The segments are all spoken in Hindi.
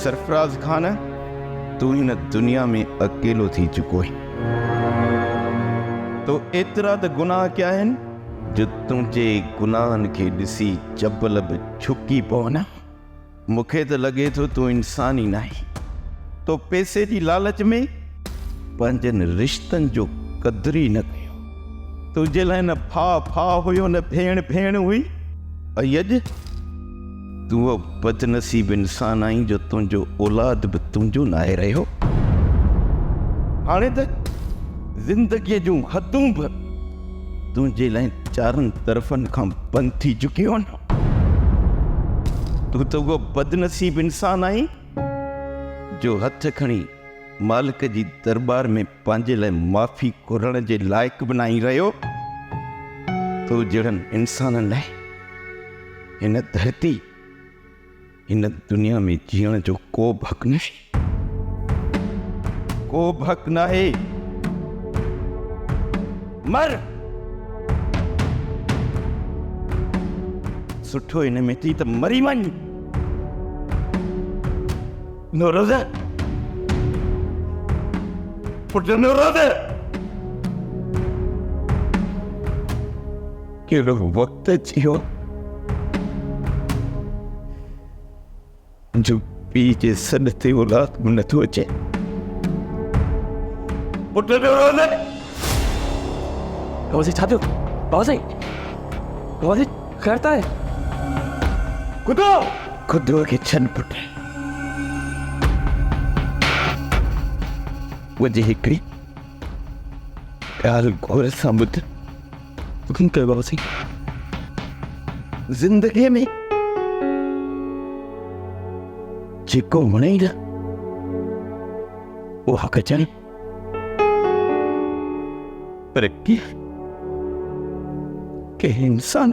सरफराज खान, तू हिन दुनिया में अकेलो थी चुको है। तो एतिरा त गुनाह क्या आहिनि जो तुंहिंजे गुनाहनि खे ॾिसी चबल बि छुकी पवना। मूंखे त लॻे थो तूं इंसान ई नाहीं। तो पैसे जी लालच में पंहिंजनि रिश्तनि जो क़दुरु ई न कयो। तुंहिंजे लाइ न फा हुयो, न भेण हुई। अॼु तूं वो बदनसीब इंसान आई जो तुंहिंजो औलाद बि तुंहिंजो न आहे रहियो। हाणे त ज़िंदगीअ जूं हदूं बि तुंहिंजे लाइ चारनि तरफ़नि खां बंदि थी चुकियूं आहिनि। तूं त उहो बदनसीब इंसान आई जो हथ खणी मालिक जी दरबार में पंहिंजे लाइ माफ़ी घुरण जे लाइक़ बि न रहियो। तो जहिड़नि इंसाननि लाइ हिन धरती, हिन दुनिया में जीअण जो को बि हक़ न आहे, को बि हक़ न आहे। मर सुठो हिन में थी त मरी वञ। नौरोज़ा, पुट नौरोज़ा, कहिड़ो वक़्तु अची वियो जो पीउ जे सॾ ते औलाद बि नथो अचे। पुट नौरोज़ा, बाबा जी छा थियो? बाबा जी ख़ैर त आहे? खुदो खे छॾ पुट। मुंहिंजी हिकिड़ी ॻाल्हि गौर सां ॿुध। हुकुम कयो बाबा जी। ज़िंदगीअ में जेको वणे न उहा कजनि, पर कंहिं इंसान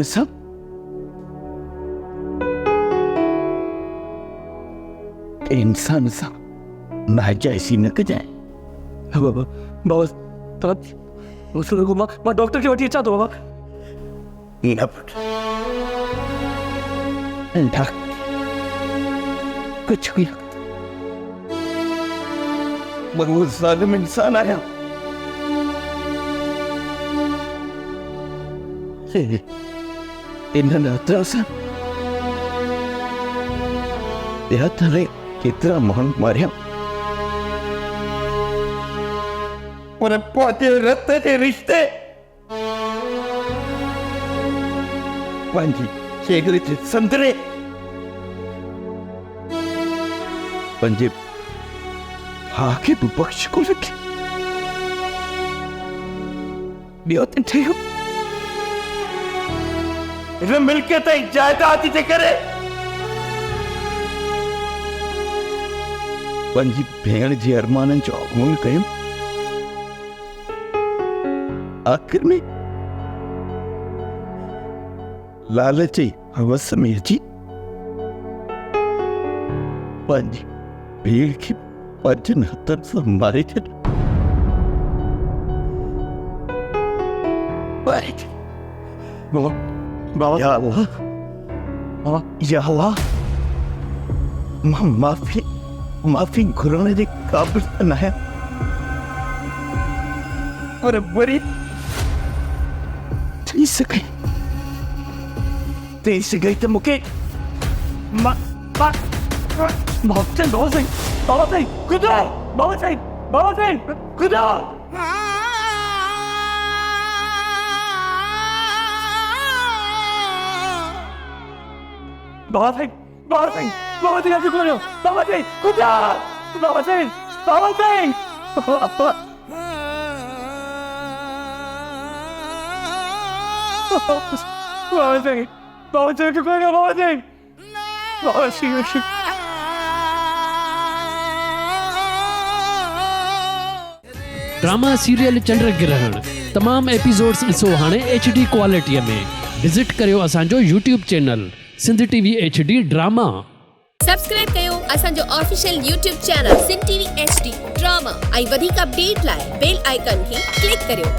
सां नाजाइज़ी न कजांइ। बाबा तव्हां मां डॉक्टर खे वठी अचां थो बाबा। न पुट, कुछ भी मैं वो जालिम इंसान आया। इन्हनि हथनि सां तरे केतिरा माण्हू मारिया, पर पंहिंजे रत जे रिश्ते, पंहिंजी चेहरे जे संदरे, पंहिंजे भाउ खे बि बख़्श को रखे। ॿियो त थियो हिन मिल्कियत ऐं जाइदाद जे करे पंहिंजी भेण जे अरमाननि जो अगुवाई कयो। आख़िर में लालच जी हवस में अची पंहिंजी भेण खे पंहिंजनि हथनि सां मारे छॾियो। बाबा या अल्लाह, या अल्लाह, मां माफ़ी घुरण जे क़ाबिल त न आहियां, पर वरी थी सघे त मूंखे ड्रामा सीरियल चंद्रग्रहण तमाम एपिसोड्स ॾिसो हाणे HD क्वालिटीअ में। विज़िट करियो असांजो YouTube channel Sindh TV HD drama. Subscribe कयो असांजो official YouTube channel Sindh TV HD drama ऐं वधीक अपडेट लाइ बेल आइकन खे क्लिक करियो।